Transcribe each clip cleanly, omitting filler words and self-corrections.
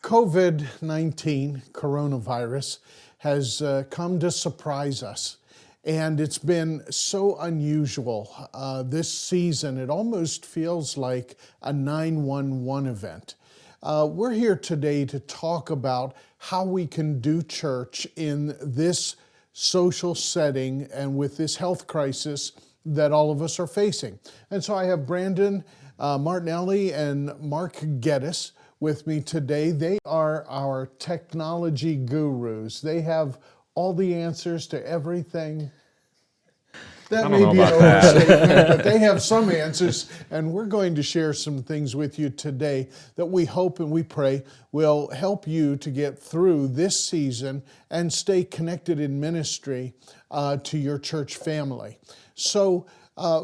COVID-19, coronavirus, has come to surprise us. And it's been so unusual this season. It almost feels like a 911 event. We're here today to talk about how we can do church in this social setting and with this health crisis that all of us are facing. And so I have Brandon Martinelli and Mark Geddes with me today. They are our technology gurus. They have all the answers to everything. That may be an overstatement, but they have some answers, and we're going to share some things with you today that we hope and we pray will help you to get through this season and stay connected in ministry to your church family. So,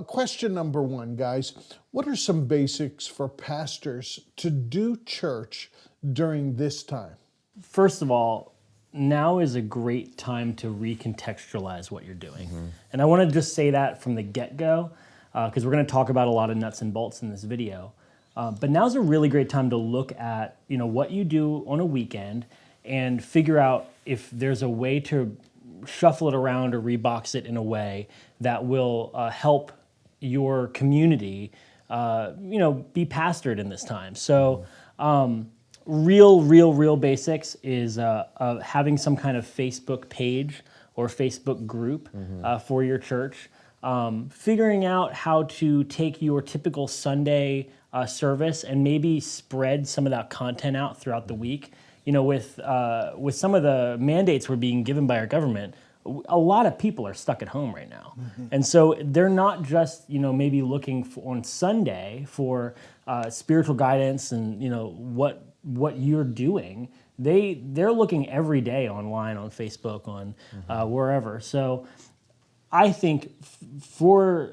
question number one, guys, what are some basics for pastors to do church during this time? First of all, now is a great time to recontextualize what you're doing. And I want to just say that from the get-go, because we're going to talk about a lot of nuts and bolts in this video. But now's a really great time to look at what you do on a weekend and figure out if there's a way to shuffle it around or rebox it in a way that will help your community be pastored in this time. So real basics is having some kind of Facebook page or Facebook group for your church. Figuring out how to take your typical Sunday service and maybe spread some of that content out throughout the week. With some of the mandates we're being given by our government, a lot of people are stuck at home right now. And so they're not just, maybe looking on Sunday for spiritual guidance and, what you're doing. They're looking every day online, on Facebook, on wherever. So I think for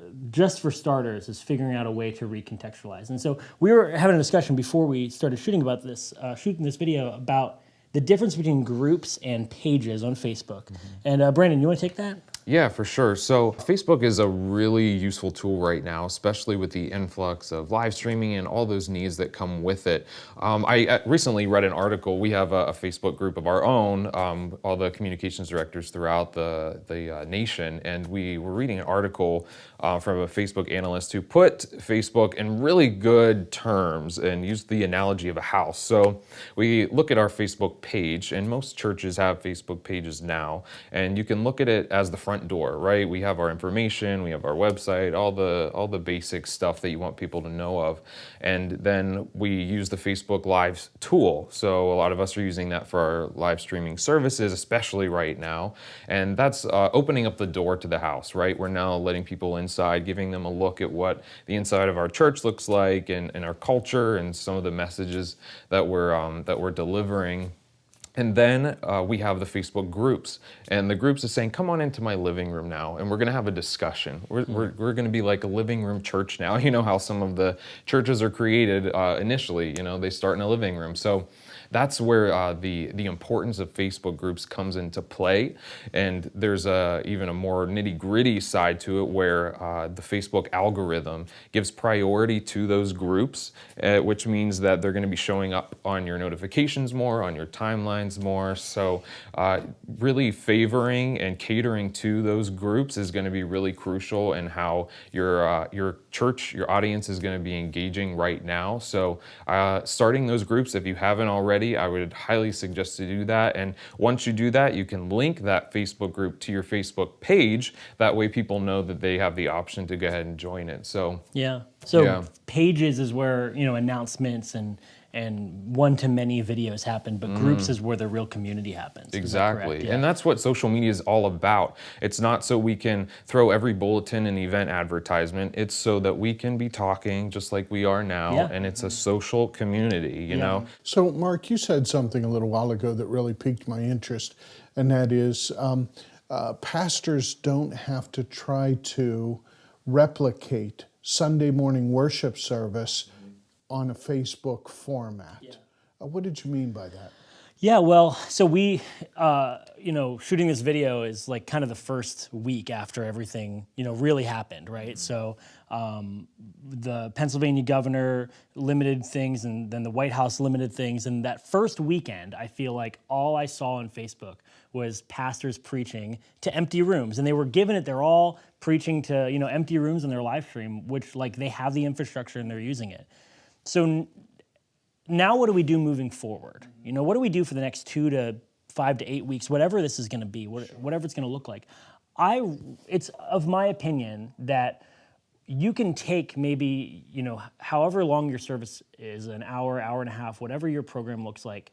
starters is figuring out a way to recontextualize. And so we were having a discussion before we started shooting this video about the difference between groups and pages on Facebook. And Brandon, you want to take that? Yeah, for sure. So Facebook is a really useful tool right now, especially with the influx of live streaming and all those needs that come with it. I recently read an article. We have a Facebook group of our own, all the communications directors throughout the nation, and we were reading an article from a Facebook analyst who put Facebook in really good terms and used the analogy of a house. So we look at our Facebook page, and most churches have Facebook pages now, and you can look at it as the front door, right? We have our information, we have our website, all the basic stuff that you want people to know of. And then we use the Facebook Live tool. So a lot of us are using that for our live streaming services, especially right now. And that's opening up the door to the house, right? We're now letting people inside, giving them a look at what the inside of our church looks like and our culture and some of the messages that we're delivering. And then we have the Facebook groups, and the groups is saying, come on into my living room now, and we're going to have a discussion. We're going to be like a living room church now. You know how some of the churches are created initially, they start in a living room. So that's where the importance of Facebook groups comes into play. And there's even a more nitty-gritty side to it where the Facebook algorithm gives priority to those groups, which means that they're going to be showing up on your notifications more, on your timelines more. So really favoring and catering to those groups is going to be really crucial in how your church, your audience is going to be engaging right now. So starting those groups, if you haven't already, I would highly suggest to do that. And once you do that, you can link that Facebook group to your Facebook page. That way people know that they have the option to go ahead and join it. So pages is where, announcements and one-to-many videos happen, but groups is where the real community happens. Exactly. Yeah. And that's what social media is all about. It's not so we can throw every bulletin and event advertisement. It's so that we can be talking just like we are now, and it's a social community, you know? So, Mark, you said something a little while ago that really piqued my interest, and that is pastors don't have to try to replicate Sunday morning worship service on a Facebook format. What did you mean by that? Yeah, well, so we, shooting this video is like kind of the first week after everything, really happened, right? So the Pennsylvania governor limited things, and then the White House limited things. And that first weekend, I feel like all I saw on Facebook was pastors preaching to empty rooms. And they were giving it, they're all preaching to, empty rooms in their live stream, which like they have the infrastructure and they're using it. So now what do we do moving forward? What do we do for the next 2 to 5 to 8 weeks, whatever this is going to be, whatever it's going to look like? It's of my opinion that you can take maybe, however long your service is, an hour, hour and a half, whatever your program looks like,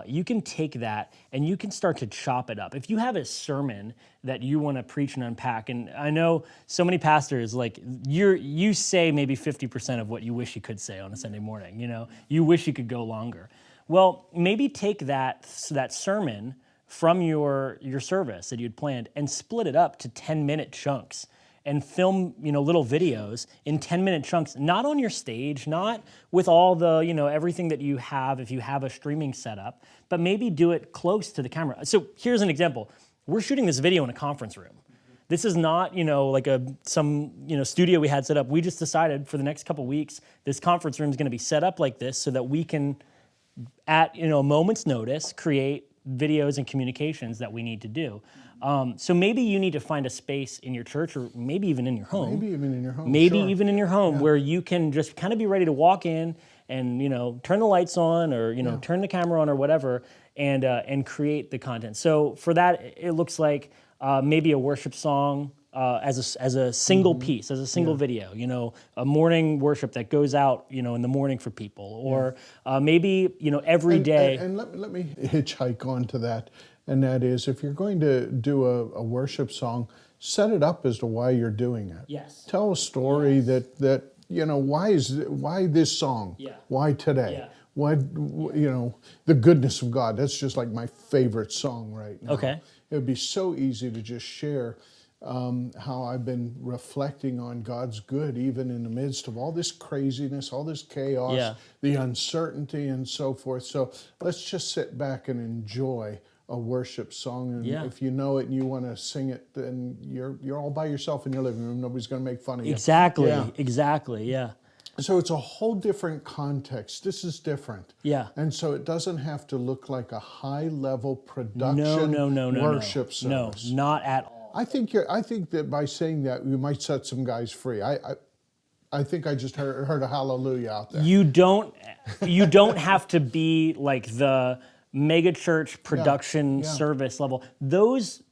you can take that and you can start to chop it up. If you have a sermon that you want to preach and unpack, and I know so many pastors, like you say maybe 50% of what you wish you could say on a Sunday morning, you wish you could go longer. Well, maybe take that sermon from your service that you'd planned and split it up to 10-minute chunks and film, little videos in 10-minute chunks, not on your stage, not with all the, everything that you have if you have a streaming setup, but maybe do it close to the camera. So here's an example. We're shooting this video in a conference room. This is not, like some studio we had set up. We just decided for the next couple weeks, this conference room is going to be set up like this so that we can, at a moment's notice, create videos and communications that we need to do. So maybe you need to find a space in your church, or maybe even in your home. Maybe even in your home. Maybe sure. even in your home, where you can just kind of be ready to walk in and turn the lights on, or turn the camera on, or whatever, and create the content. So for that, it looks like maybe a worship song as a single piece, as a single video. A morning worship that goes out in the morning for people, or maybe every day. And let me hitchhike onto that. And that is, if you're going to do a worship song, set it up as to why you're doing it. Yes. Tell a story that why this song? Yeah. Why today? Yeah. Why the goodness of God? That's just like my favorite song right now. Okay. It would be so easy to just share how I've been reflecting on God's good, even in the midst of all this craziness, all this chaos, the uncertainty, and so forth. So let's just sit back and enjoy a worship song, and if you know it and you want to sing it, then you're all by yourself in your living room. Nobody's going to make fun of you. Exactly. Yeah. So it's a whole different context. This is different. Yeah. And so it doesn't have to look like a high-level production worship service. No, not at all. I think that by saying that, you might set some guys free. I think I just heard a hallelujah out there. You don't have to be like the mega church production service level. Those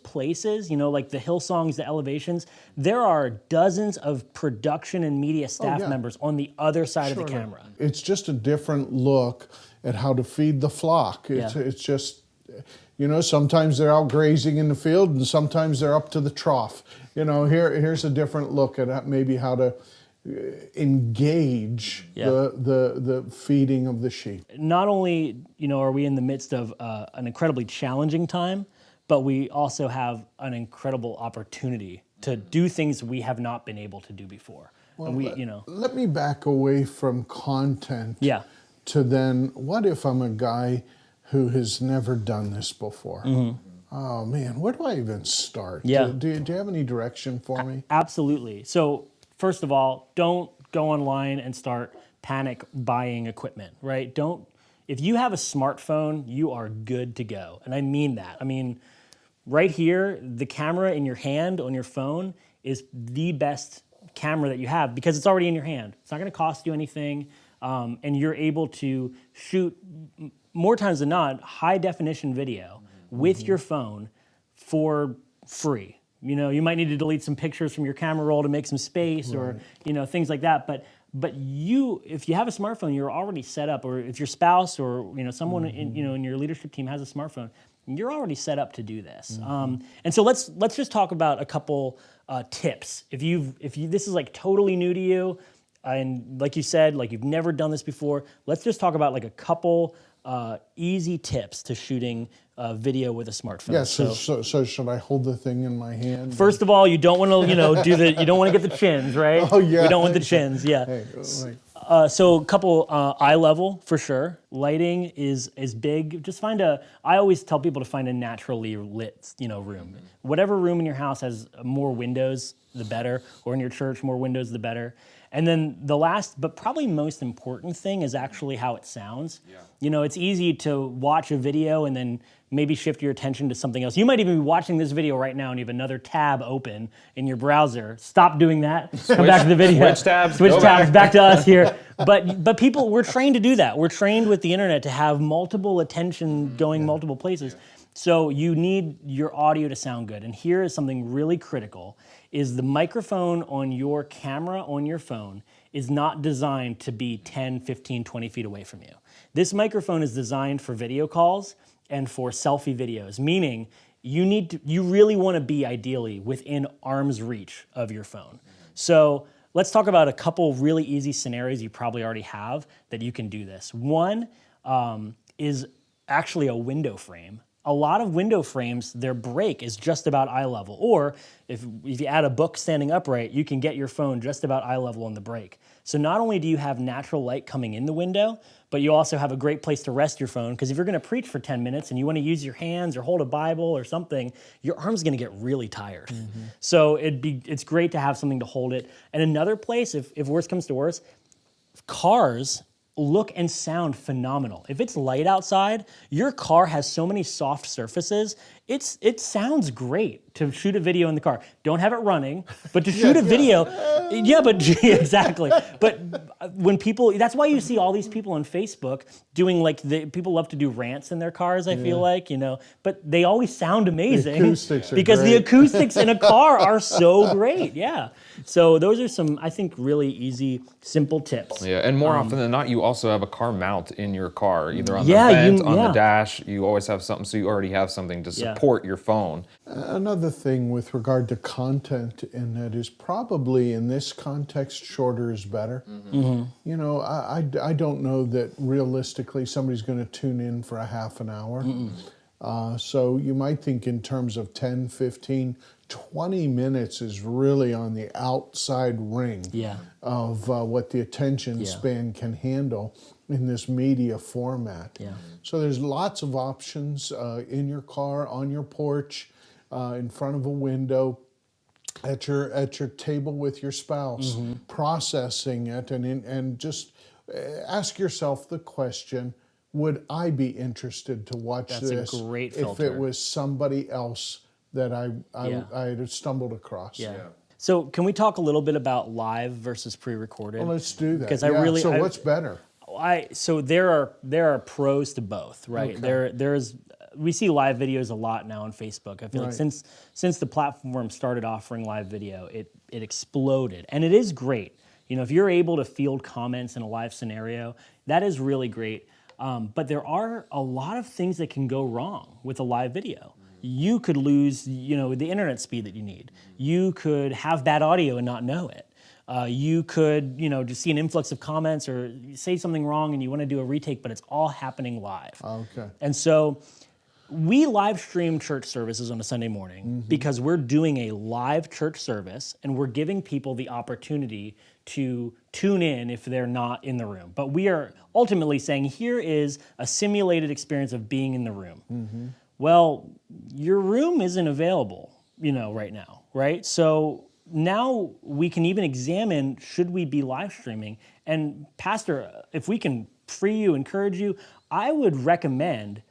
places, like the Hillsongs, the Elevations, there are dozens of production and media staff members on the other side of the camera. It's just a different look at how to feed the flock. It's just, sometimes they're out grazing in the field and sometimes they're up to the trough. Here's a different look at maybe how to engage the feeding of the sheep. Not only are we in the midst of an incredibly challenging time, but we also have an incredible opportunity to do things we have not been able to do before. Well, and let me back away from content to then, what if I'm a guy who has never done this before? Mm-hmm. Oh man, where do I even start? Yeah. Do you have any direction for me? Absolutely. So first of all, don't go online and start panic buying equipment, right? If you have a smartphone, you are good to go. And I mean that. I mean, right here, the camera in your hand on your phone is the best camera that you have because it's already in your hand. It's not going to cost you anything. And you're able to shoot, more times than not, high definition video with your phone for free. You might need to delete some pictures from your camera roll to make some space, or things like that. But if you have a smartphone, you're already set up. Or if your spouse or someone in your leadership team has a smartphone, you're already set up to do this. And so let's just talk about a couple tips. If this is like totally new to you, and like you said, like you've never done this before, let's just talk about like a couple easy tips to shooting video with a smartphone. Yeah. So should I hold the thing in my hand? First of all, you don't want to, you don't want to get the chins, right? Oh yeah. You don't want the chins. Yeah. Hey, So a couple eye level for sure. Lighting is big. Just I always tell people to find a naturally lit, room. Whatever room in your house has more windows, the better. Or in your church, more windows, the better. And then the last, but probably most important thing is actually how it sounds. Yeah. It's easy to watch a video and then maybe shift your attention to something else. You might even be watching this video right now and you have another tab open in your browser. Stop doing that. Come back to the video. Switch tabs. Switch tabs. Back to us here. But people, we're trained to do that. We're trained with the internet to have multiple attention going multiple places. So you need your audio to sound good. And here is something really critical, is the microphone on your camera on your phone is not designed to be 10, 15, 20 feet away from you. This microphone is designed for video calls and for selfie videos, meaning you really want to be ideally within arm's reach of your phone. So let's talk about a couple really easy scenarios you probably already have that you can do this. One is actually a window frame. A lot of window frames, their break is just about eye level. Or if you add a book standing upright, you can get your phone just about eye level on the break. So not only do you have natural light coming in the window, but you also have a great place to rest your phone, because if you're going to preach for 10 minutes and you want to use your hands or hold a Bible or something, your arm's going to get really tired. So it's great to have something to hold it. And another place, if worse comes to worse, cars look and sound phenomenal. If it's light outside, your car has so many soft surfaces, it sounds great to shoot a video in the car. Don't have it running, but to shoot a video, exactly. But when that's why you see all these people on Facebook doing people love to do rants in their cars, I feel like, but they always sound amazing. The acoustics are because great. the acoustics in a car are so great, yeah. So those are some, I think, really easy, simple tips. Yeah, and more often than not, you also have a car mount in your car, either on the vent, on the dash. You always have something, so you already have something to support your phone. Another thing with regard to content in that is probably in this context, shorter is better. I don't know that realistically somebody's going to tune in for a half an hour. So you might think in terms of 10, 15, 20 minutes is really on the outside ring of what the attention span can handle in this media format. So there's lots of options in your car, on your porch, in front of a window, at your table with your spouse, processing it, and just ask yourself the question, would I be interested to watch this a great if filter. it was somebody else that I had stumbled across? So can we talk a little bit about live versus pre-recorded? Well, let's do that. Because So what's better? So there are pros to both, right? Okay. We see live videos a lot now on Facebook. I feel like since the platform started offering live video, it exploded, and it is great. If you're able to field comments in a live scenario, that is really great. But there are a lot of things that can go wrong with a live video. You could lose, the internet speed that you need. You could have bad audio and not know it. You could, just see an influx of comments or say something wrong and you want to do a retake, but it's all happening live. Okay. And so we live stream church services on a Sunday morning because we're doing a live church service and we're giving people the opportunity to tune in if they're not in the room. But we are ultimately saying, here is a simulated experience of being in the room. Well, your room isn't available, right now, right? So now we can even examine, should we be live streaming? And Pastor, if we can free you, encourage you, I would recommend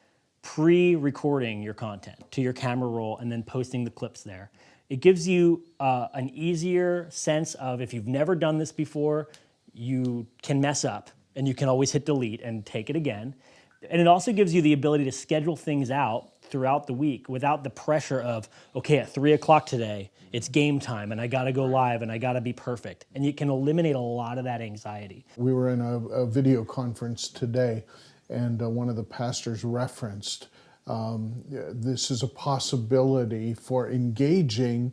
pre-recording your content to your camera roll and then posting the clips there. It gives you an easier sense of, if you've never done this before, you can mess up and you can always hit delete and take it again. And it also gives you the ability to schedule things out throughout the week without the pressure of, okay, at 3 o'clock today, it's game time and I gotta go live and I gotta be perfect. And you can eliminate a lot of that anxiety. We were in a video conference today, and one of the pastors referenced this is a possibility for engaging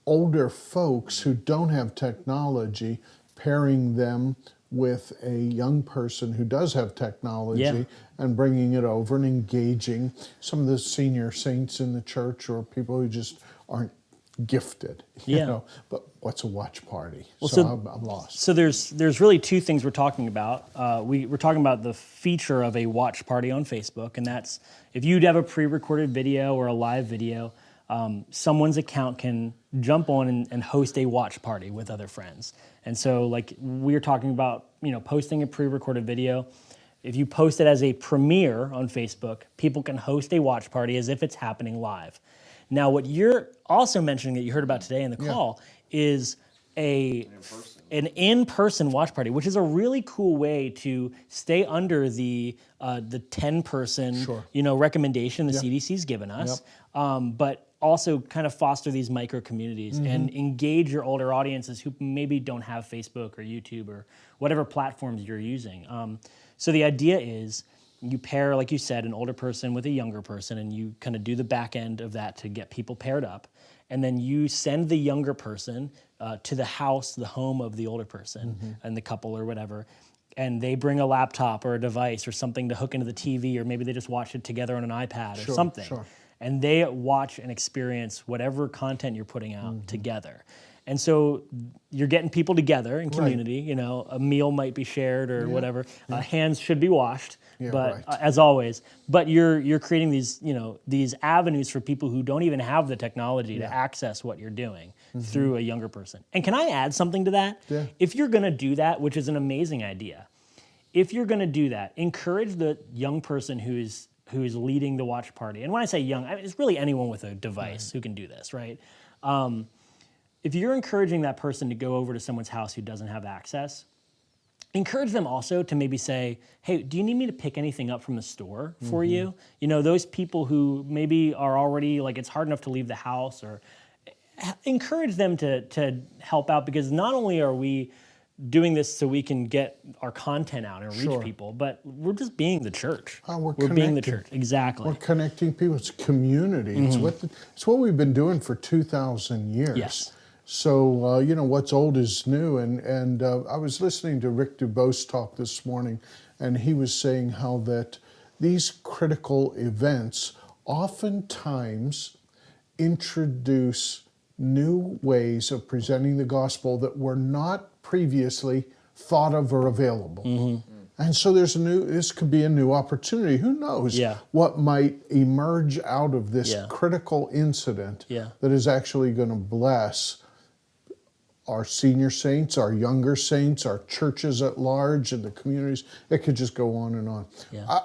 older folks who don't have technology, pairing them with a young person who does have technology and bringing it over and engaging some of the senior saints in the church or people who just aren't gifted, you know. But what's a watch party? Well, so I'm lost. So there's really two things we're talking about. We're talking about the feature of a watch party on Facebook, and that's if you'd have a pre-recorded video or a live video, someone's account can jump on and host a watch party with other friends. And so, like we're talking about, posting a pre-recorded video. If you post it as a premiere on Facebook, people can host a watch party as if it's happening live. Now, what you're also mentioning that you heard about today in the call is an in-person watch party, which is a really cool way to stay under the 10-person recommendation the CDC's given us, but also kind of foster these micro communities and engage your older audiences who maybe don't have Facebook or YouTube or whatever platforms you're using. So the idea is you pair, like you said, an older person with a younger person, and you kind of do the back end of that to get people paired up. And then you send the younger person to the house, the home of the older person and the couple or whatever. And they bring a laptop or a device or something to hook into the TV, or maybe they just watch it together on an iPad or something. And they watch and experience whatever content you're putting out together. And so you're getting people together in community, a meal might be shared or whatever. Hands should be washed, as always. But you're creating these avenues for people who don't even have the technology to access what you're doing through a younger person. And can I add something to that? Yeah. If you're gonna do that, which is an amazing idea, if you're gonna do that, encourage the young person who's leading the watch party. And when I say young, it's really anyone with a device who can do this, right? If you're encouraging that person to go over to someone's house who doesn't have access, encourage them also to maybe say, hey, do you need me to pick anything up from the store for you? Those people who maybe are already, it's hard enough to leave the house, or encourage them to help out, because not only are we doing this so we can get our content out and reach people, but we're just being the church. We're being the church, exactly. We're connecting people. It's community. It's what we've been doing for 2,000 years. Yes. So, what's old is new. And I was listening to Rick Dubose talk this morning, and he was saying how that these critical events oftentimes introduce new ways of presenting the gospel that were not previously thought of or available. And so this could be a new opportunity. Who knows what might emerge out of this critical incident that is actually going to bless our senior saints, our younger saints, our churches at large, and the communities. It could just go on and on.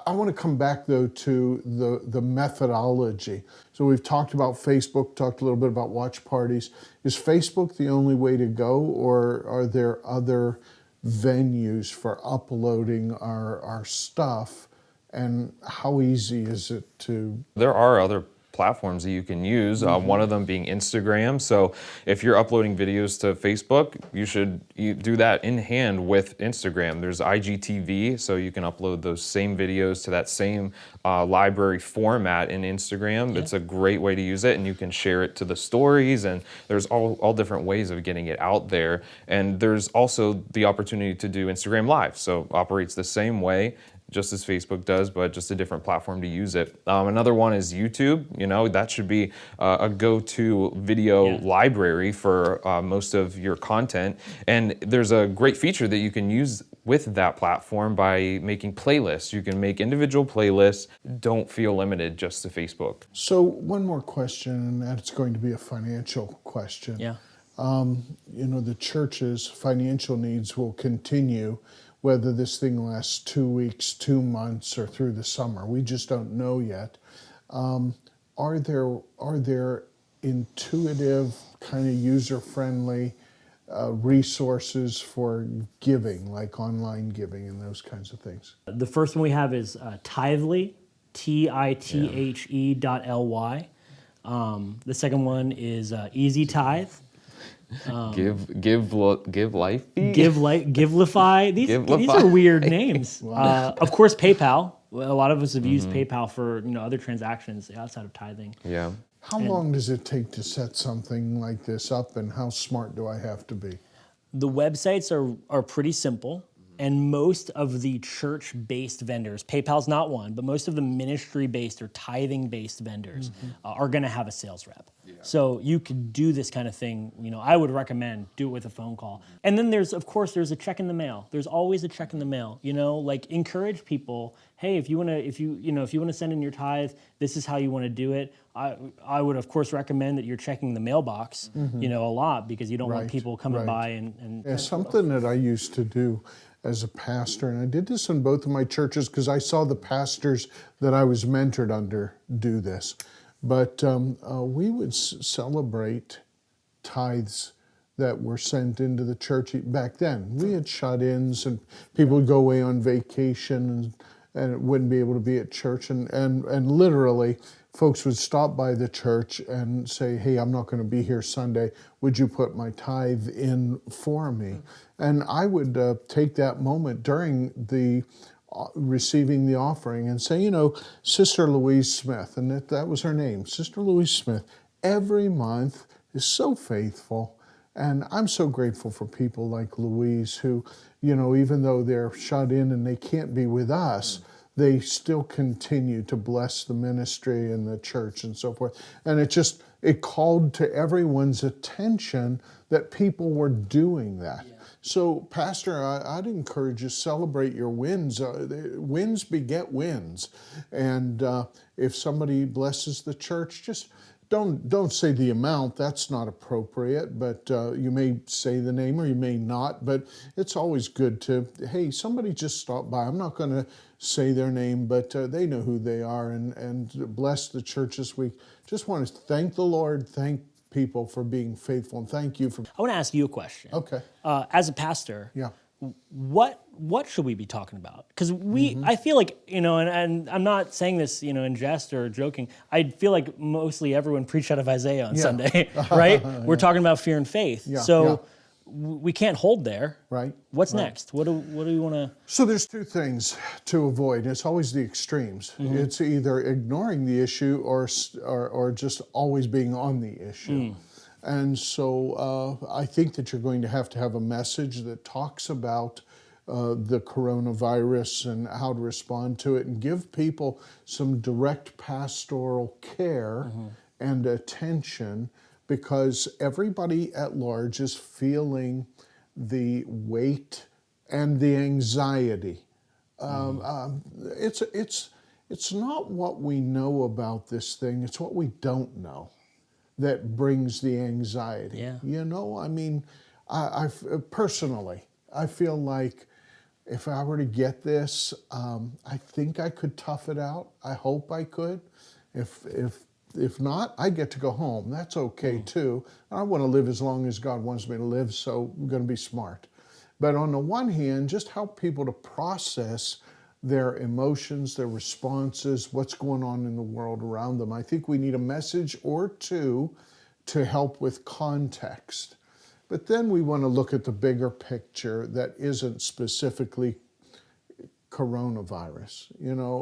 I want to come back, though, to the methodology. So we've talked about Facebook, talked a little bit about watch parties. Is Facebook the only way to go, or are there other venues for uploading our stuff? And how easy is it to... There are other platforms that you can use, one of them being Instagram. So if you're uploading videos to Facebook, you do that in hand with Instagram. There's IGTV, so you can upload those same videos to that same library format in Instagram. It's a great way to use it, and you can share it to the stories, and there's all different ways of getting it out there. And there's also the opportunity to do Instagram Live, so operates the same way, just as Facebook does, but just a different platform to use it. Another one is YouTube. That should be a go-to video library for most of your content. And there's a great feature that you can use with that platform by making playlists. You can make individual playlists. Don't feel limited just to Facebook. So one more question, and that's going to be a financial question. The church's financial needs will continue whether this thing lasts 2 weeks, 2 months, or through the summer. We just don't know yet. Are there intuitive, kind of user-friendly resources for giving, like online giving and those kinds of things? The first one we have is Tithely, TITHE.ly. The second one is Easy Tithe. Givelify. These are weird names. Of course, PayPal. A lot of us have used PayPal for other transactions outside of tithing. How long does it take to set something like this up, and how smart do I have to be? The websites are pretty simple. And most of the church-based vendors, PayPal's not one, but most of the ministry-based or tithing-based vendors are going to have a sales rep. Yeah. So you could do this kind of thing. I would recommend do it with a phone call. And then there's a check in the mail. There's always a check in the mail. Encourage people. Hey, if you want to send in your tithe, this is how you want to do it. I would of course recommend that you're checking the mailbox, a lot, because you don't want people coming by and something that I used to do as a pastor, and I did this in both of my churches because I saw the pastors that I was mentored under do this. But we would celebrate tithes that were sent into the church back then. We had shut-ins, and people would go away on vacation and wouldn't be able to be at church. And literally, folks would stop by the church and say, hey, I'm not going to be here Sunday. Would you put my tithe in for me? And I would take that moment during the receiving the offering and say, Sister Louise Smith, and that was her name, Sister Louise Smith, every month is so faithful. And I'm so grateful for people like Louise who, even though they're shut in and they can't be with us, they still continue to bless the ministry and the church and so forth. And it called to everyone's attention that people were doing that. Yeah. So, Pastor, I'd encourage you to celebrate your wins. Wins beget wins. And if somebody blesses the church, just don't say the amount. That's not appropriate, but you may say the name or you may not. But it's always good to, hey, somebody just stopped by. I'm not going to say their name, but they know who they are, and bless the church this week. Just want to thank the Lord, thank people for being faithful, and thank you for... I want to ask you a question. Okay. As a pastor, yeah, what should we be talking about? Because I feel like, and I'm not saying this, in jest or joking. I feel like mostly everyone preached out of Isaiah on Sunday, right? We're talking about fear and faith. Yeah. So we can't hold there. Right. What's next? What do we want to... So there's two things to avoid. It's always the extremes. It's either ignoring the issue or just always being on the issue. And so I think that you're going to have a message that talks about the coronavirus and how to respond to it, and give people some direct pastoral care and attention, because everybody at large is feeling the weight and the anxiety. It's not what we know about this thing, it's what we don't know that brings the anxiety. Yeah. I personally, I feel like if I were to get this, I think I could tough it out. I hope I could. If not, I get to go home. That's okay too. I want to live as long as God wants me to live, so I'm going to be smart. But on the one hand, just help people to process their emotions, their responses, what's going on in the world around them. I think we need a message or two to help with context. But then we want to look at the bigger picture that isn't specifically coronavirus,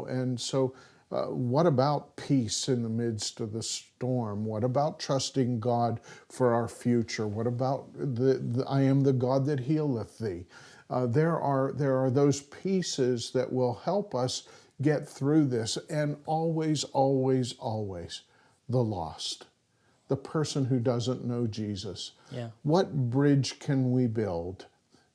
and so what about peace in the midst of the storm? What about trusting God for our future? What about I am the God that healeth thee? There are those pieces that will help us get through this, and always, always, always the lost, the person who doesn't know Jesus. Yeah. What bridge can we build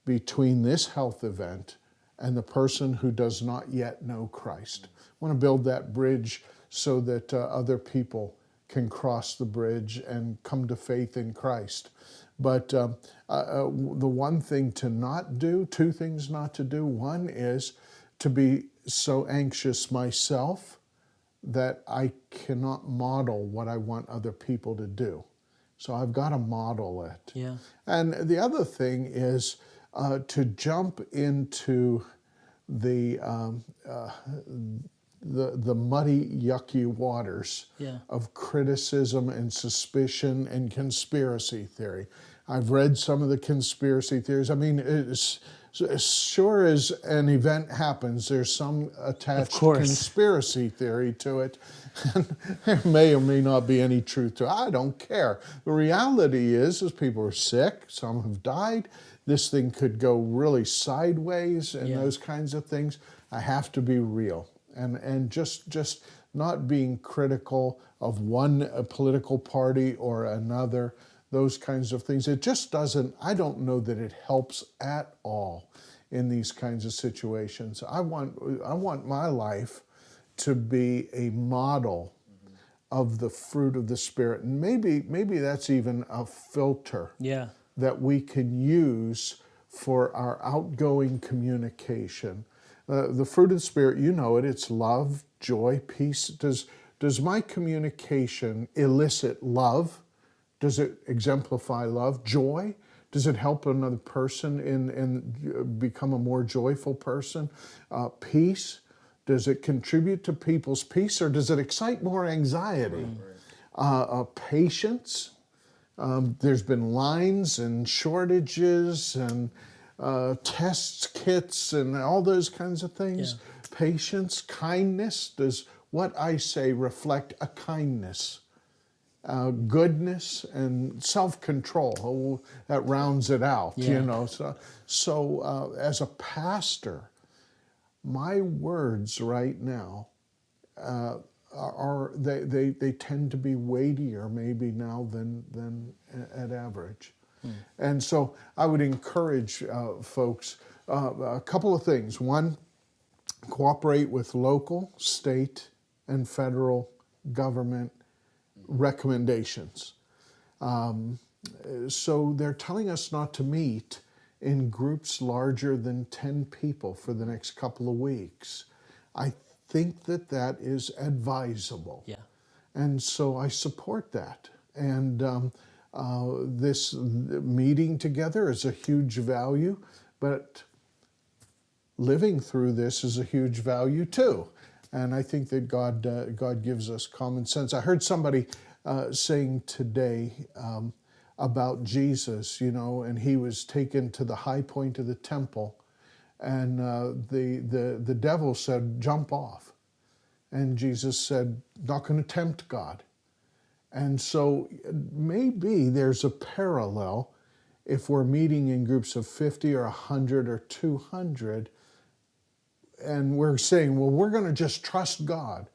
between this health event and the person who does not yet know Christ? I want to build that bridge so that other people can cross the bridge and come to faith in Christ. But the one thing to not do, two things not to do. One is to be so anxious myself that I cannot model what I want other people to do. So I've got to model it. Yeah. And the other thing is to jump into the muddy, yucky waters of criticism and suspicion and conspiracy theory. I've read some of the conspiracy theories. I mean, as sure as an event happens, there's some attached conspiracy theory to it. And there may or may not be any truth to it. I don't care. The reality is people are sick. Some have died. this thing could go really sideways and Yeah. those kinds of things. I have to be real and just not being critical of one political party or another, those kinds of things. It just doesn't, I don't know that it helps at all in these kinds of situations. I want my life to be a model of the fruit of the Spirit. And maybe that's even a filter Yeah. that we can use for our outgoing communication. The fruit of the Spirit, you know it, it's love, joy, peace. Does my communication elicit love? Does it exemplify love? Joy? Does it help another person in become a more joyful person? Peace? Does it contribute to people's peace, or does it excite more anxiety? Patience? There's been lines and shortages and tests, kits, and all those kinds of things. Yeah. Patience, kindness. Does what I say reflect a kindness? Goodness and self-control. Oh, that rounds it out, Yeah. you know. So as a pastor, my words right now they tend to be weightier maybe now than at average. And so I would encourage folks a couple of things. One, cooperate with local, state, and federal government recommendations. So they're telling us not to meet in groups larger than 10 people for the next couple of weeks. I think that is advisable. Yeah. And so I support that. And this meeting together is a huge value, but living through this is a huge value too. And I think that God gives us common sense. I heard somebody saying today about Jesus, you know, and he was taken to the high point of the temple, and the devil said, "Jump off," and Jesus said, "Not going to tempt God." And so maybe there's a parallel if we're meeting in groups of 50 or 100 or 200, and we're saying, well, we're going to just trust God.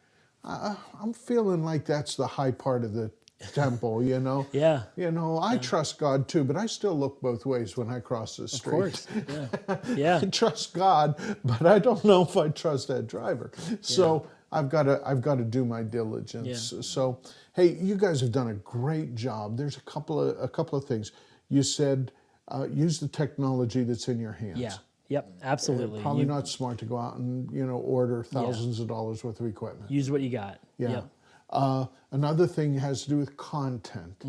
I'm feeling like that's the high part of the temple, you know? Yeah. You know, I trust God too, but I still look both ways when I cross the street. Of course. Yeah. Yeah. I trust God, but I don't know if I trust that driver. So I've got to do my diligence. Yeah. So, hey, you guys have done a great job. There's a couple of things. You said use the technology that's in your hands. Yeah. Yep. Absolutely. Probably not smart to go out and order thousands of dollars worth of equipment. Use what you got. Yeah. Yep. Another thing has to do with content,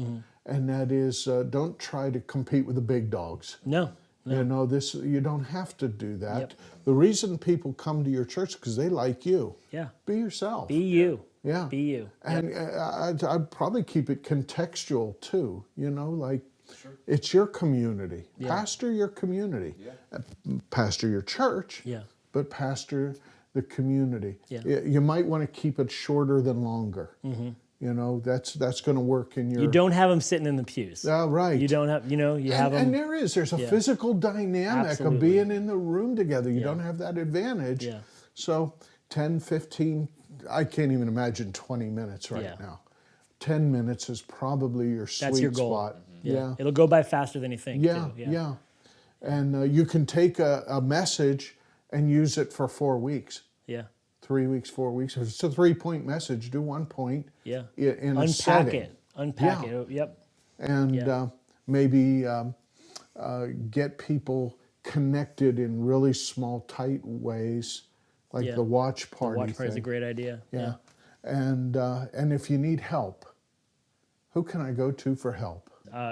and that is don't try to compete with the big dogs. No. You know, you don't have to do that. Yep. The reason people come to your church is because they like you. Yeah. Be yourself. Be you. Yeah. Be you. And I'd probably keep it contextual too, you know, like it's your community. Yeah. Pastor your community. Pastor your church, but pastor the community. Yeah. You might want to keep it shorter than longer. You know, that's going to work in your... You don't have them sitting in the pews. Right. You don't have, you have them... And there's a physical dynamic Absolutely. of being in the room together. You don't have that advantage. Yeah. So 10, 15, I can't even imagine 20 minutes right now. 10 minutes is probably your sweet That's your goal. spot. Yeah. It'll go by faster than you think. Yeah, too. yeah. And you can take a message and use it for 4 weeks. Yeah. 3 weeks, 4 weeks. If it's a 3-point message, do 1 point in a Unpack setting. Unpack it. Yep. And maybe get people connected in really small, tight ways, like the watch party. The watch party is a great idea. Yeah. And if you need help, who can I go to for help?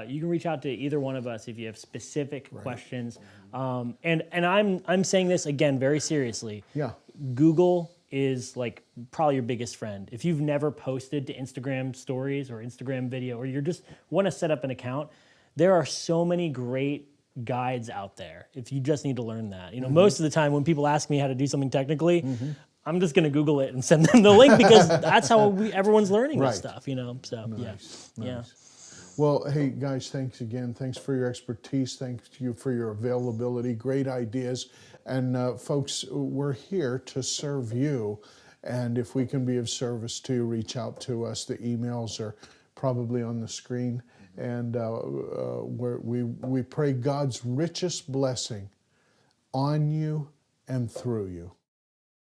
You can reach out to either one of us if you have specific questions. And I'm saying this again very seriously. Yeah. Google is like probably your biggest friend. If you've never posted to Instagram stories or Instagram video, or you just want to set up an account, there are so many great guides out there if you just need to learn that. You know, most of the time when people ask me how to do something technically, I'm just going to Google it and send them the link because that's how everyone's learning this stuff, you know. So, Nice. yeah. Well, hey guys, thanks again. Thanks for your expertise. Thanks to you for your availability. Great ideas. And folks, we're here to serve you. And if we can be of service to you, reach out to us. The emails are probably on the screen. And we pray God's richest blessing on you and through you.